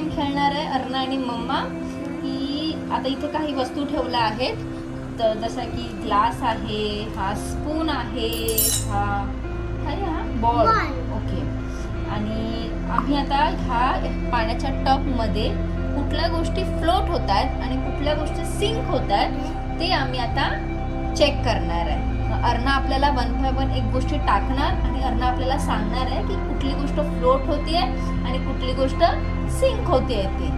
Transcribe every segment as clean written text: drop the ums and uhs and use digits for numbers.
Game खेळणार आहे अर्णा आणि मम्मा. की आता इथे काही वस्तू ठेवल्या आहेत, तर जसं की ग्लास आहे, हा स्पून आहे, हा बॉल. ओके. आणि आम्ही आता ह्या पाण्याच्या टबमध्ये कुठल्या गोष्टी फ्लोट होत आहेत आणि कुठल्या गोष्टी सिंक होत आहेत ते आम्ही आता चेक करणार आहे. अर्णा आपल्याला 1 by 1 एक गोष्टी टाकणार आणि अर्णा आपल्याला सांगणार आहे की कुठली गोष्ट फ्लोट होतीये आणि कुठली गोष्ट सिंक होतीये ते.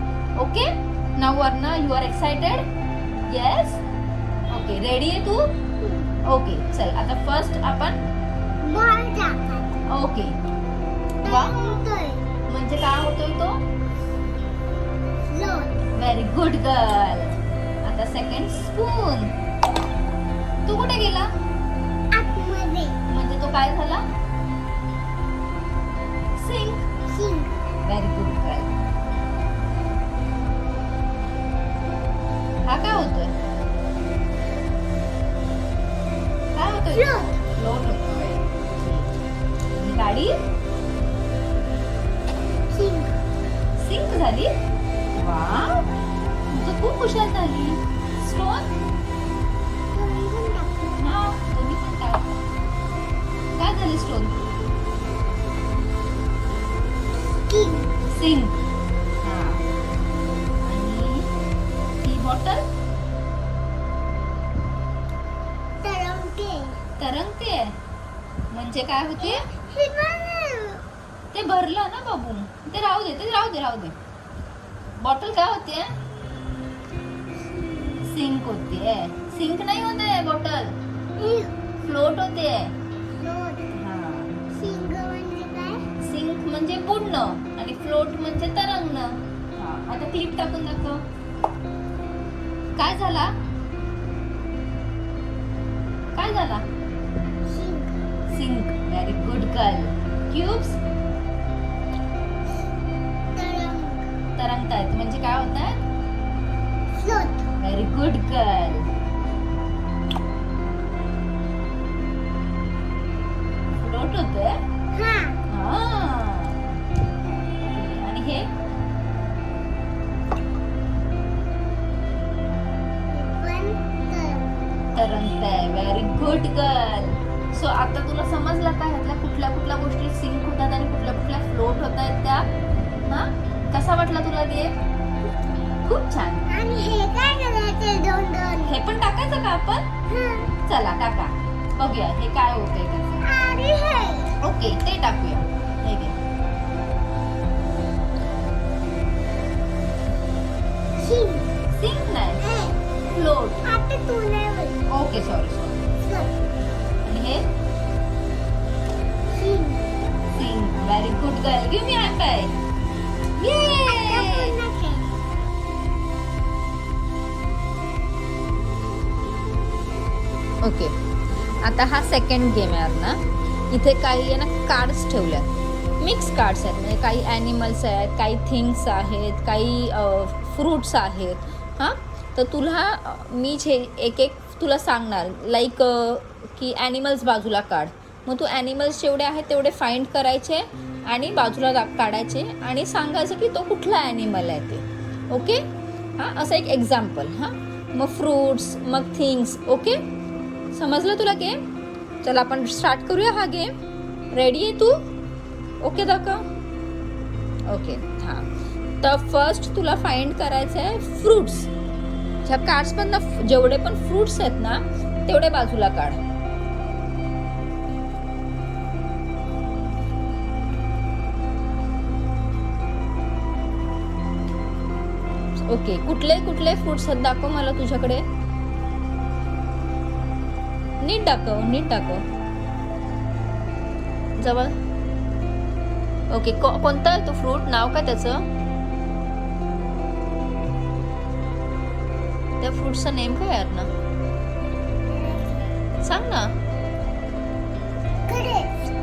Okay. Now Arna, you are excited? Yes. Okay, ready आहे तू? ओके, चल आता फर्स्ट आपण ओके. म्हणजे काय होतोय तो? Very good girl. आता सेकंड स्पून. तू कुठे गेला? म्हणजे तो काय झाला? सिंक. Very good girl. हा काय होतोय? काय होतोय? फ्लोट होतोय. गाडी सिंक झाली. वाव, तू खूप हुशार झाली. स्टोन. हा, तुम्ही पण काय झाली? Stone sink. हा. आणि ही बॉटल तरंगते. म्हणजे काय होते? ते भरलं ना बाबू. ते राहू दे. बॉटल काय होते? सिंक होते. सिंक नाही होते बॉटल, फ्लोट होते. सिंक म्हणजे बुडणं आणि फ्लोट म्हणजे तरंगणं. आता क्लिप टाकून दाखव. काय झाला? Sink. Very good girl. Cubes तरंगतायत म्हणजे काय होत आहे? Very good girl. फ्लोट होतोय. आणि हे तरंगतंय. Very good girl. सो आता तुला समजलं का ह्यातल्या कुठल्या कुठल्या गोष्टी सिंक होतात आणि कुठल्या कुठल्या फ्लोट होत आहेत त्या? हा, कसा वाटला तुला गेम? खूप छान. आणि हे काय करायचं? दोन हे पण टाकायचं का आपण? चला टाका, बघूया हे काय होतंय त्याचं. आणि हे ओके, ते टाकूया. हे घे. सिंक नाही, फ्लोट. आता तू नाही. Okay, sorry. आणि हे sink. Very good girl. Give me high five. Okay, आता हा सेकंड गेम आहे ना. इथे काही आहे ना कार्ड्स ठेवल्यात. मिक्स कार्ड्स आहेत, म्हणजे काही ॲनिमल्स आहेत, काही थिंग्स आहेत, काही फ्रूट्स आहेत. हां, तर तुला मी एक तुला सांगणार लाईक की ॲनिमल्स बाजूला काढ. मग तू ॲनिमल्स जेवढे आहेत तेवढे फाइंड करायचे आणि बाजूला काढायचे आणि सांगायचं की तो कुठला ॲनिमल आहे ते. ओके. हां, असं एक एक्झाम्पल. हां, मग फ्रूट्स, मग थिंग्स. ओके, समजलं तुला गेम? चला आपण स्टार्ट करूया हा गेम. रेडी आहे तू? ओके दाखव. ओके. हां, तर फर्स्ट तुला फाइंड करायचं आहे फ्रूट्स. ह्या कार्ड्स पण ना, जेवढे पण फ्रूट्स आहेत ना तेवढे बाजूला काढ. ओके, कुठले कुठले फ्रूट्स आहेत दाखव मला तुझ्याकडे. नीट दाखव जवळ. ओके, कोणता आहे तो फ्रूट? नाव काय त्याचं? त्या फ्रूटचं नेम काय आहे ना? सांग ना.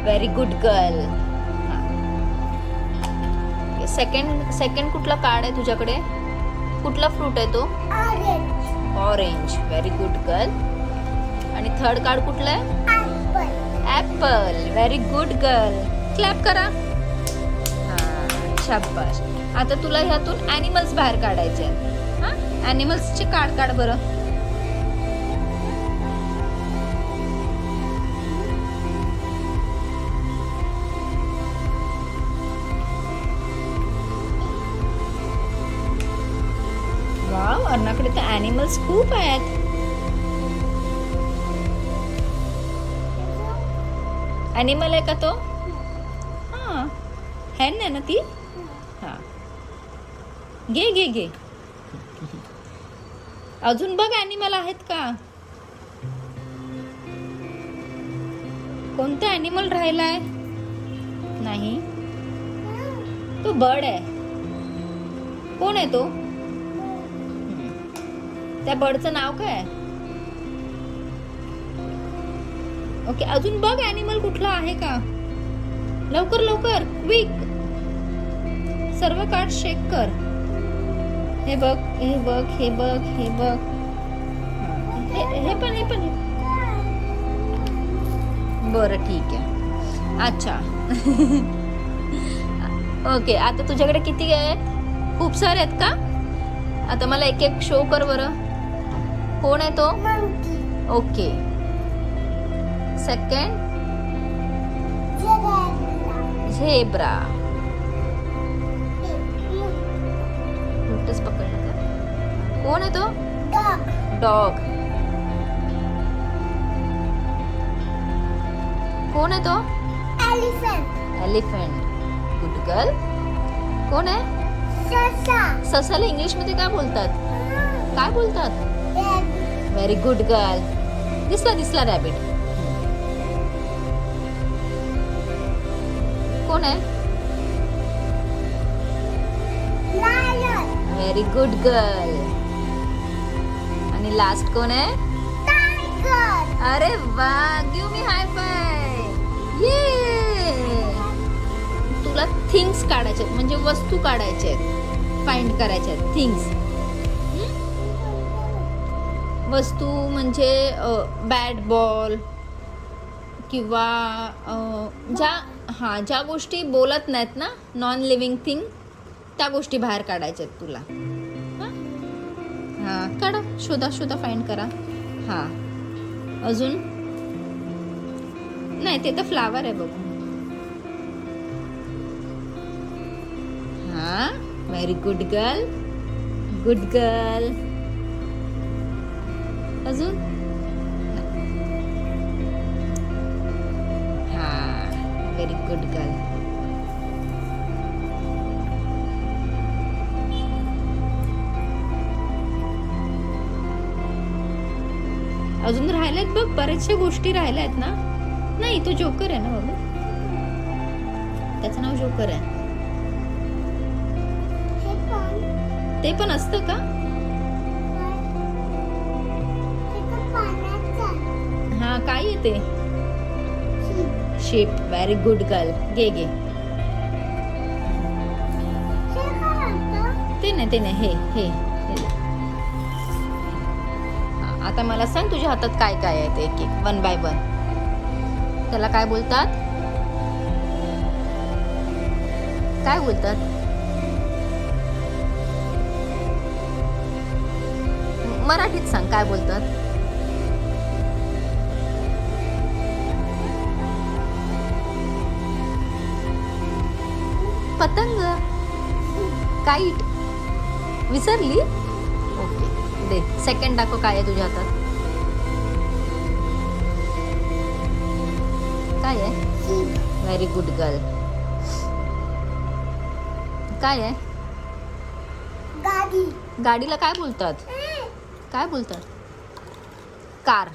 Very good girl. सेकंड कुठला कार्ड आहे तुझ्याकडे? कुठला फ्रूट आहे तो? ऑरेंज. Very good girl. आणि थर्ड कार्ड कुठला आहे? Apple. Very good girl. Clap करा. हां, शाबाश. आता तुला ह्यातून ॲनिमल्स बाहेर काढायचे आहेत. हां, ॲनिमल्सचे कार्ड काढ बरं. वाव, अर्णाकडे तर ॲनिमल्स खूप आहेत. ॲनिमल आहे का तो? हां, हेन आहे ना ती? हां, घे घे घे. अजून बघ ॲनिमल आहेत का? कोणता ॲनिमल राहिलाय? नाही, तो बर्ड आहे. कोण आहे तो? त्या बर्डचं नाव काय आहे? ओके, अजून बघ ॲनिमल कुठला आहे का? लवकर लवकर, क्विक. सर्व कार्ड चेक कर. हे बघ, हे बघ, हे बघ, हे बघ. हे पण. बरं, ठीक आहे. अच्छा. ओके, आता तुझ्याकडे किती आहेत? खूप सारे आहेत का? आता मला एक एक शो कर बरं. कोण आहे तो? monkey, okay. Second zebra. उलटच पकडलं का? कोण आहे तो? dog, dog. कोण आहे तो? elephant, elephant. Good girl. कोण आहे? sasa, ससाला इंग्लिश मध्ये काय बोलतात? काय बोलतात? rabbit, very good girl. दिसला रॅबिट. कोण आहे? lion, very good girl. आणि लास्ट कोण आहे? tiger, अरे वा, गिव मी हाय फाय. ये, तुला थिंग्स काढायचे म्हणजे वस्तू काढायचे आहेत, फाइंड करायचे आहेत. थिंग्स, वस्तू म्हणजे बॅट बॉल किंवा ज्या गोष्टी बोलत नाहीत ना, नॉन लिव्हिंग थिंग, त्या गोष्टी बाहेर काढायच्या आहेत तुला. हां, काढा, शोधा फाइंड करा. हां, अजून नाही, ते तर फ्लावर आहे बघू. हां, व्हेरी गुड गर्ल. अजून हां, व्हेरी गुड गर्ल. अजून राहिल्यात बघ, बऱ्याचशा गोष्टी राहिल्या आहेत ना. नाही, तो जोकर आहे ना बाबा, त्याचं नाव जोकर आहे. हे पण ते पण असतं का? पाण्याचं हा, काय येते? sheep, ship. Very good girl. घे हे काय असतं? ते नाही, हे. हा, आता मला सांग, तुझ्या हातात काय काय आहे ते, एक वन बाय वन. त्याला काय बोलतात? मराठीत सांग, काय बोलतात? पतंग. काईट. विसरली? ओके, दे. सेकंड दाखव, काय आहे तुझ्या हातात? काय आहे? sheep, very good girl. काय आहे? गाडी, गाडीला काय बोलतात? कार.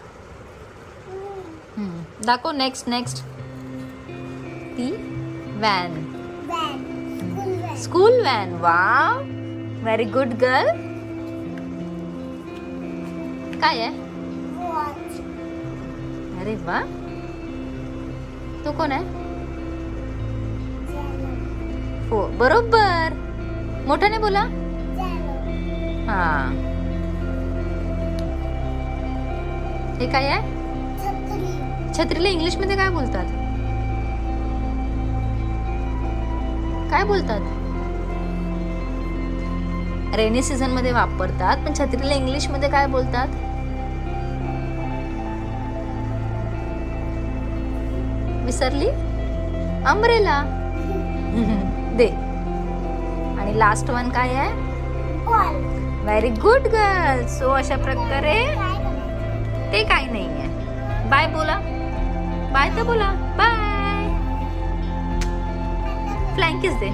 दाखव. नेक्स्ट. ती van. van, school van, school van. Wow, very good girl. काय आहे? watch, अरे वा, तो कोण आहे? jello, हो, बरोबर. मोठ्याने बोला. jello, हा, हे काय आहे? छत्री, छत्रीला इंग्लिश मध्ये काय बोलतात? रेनी सीझन मध्ये वापरतात, पण छत्रीला इंग्लिश मध्ये काय बोलतात? विसरली? अम्ब्रेला. दे. आणि लास्ट वन काय आहे? Ball. Very good girl. So अशा प्रकारे काय करायचं? ते काही नाही आहे. बाय बोला. बाय तर बोला. बाय. फ्लँकीज दे.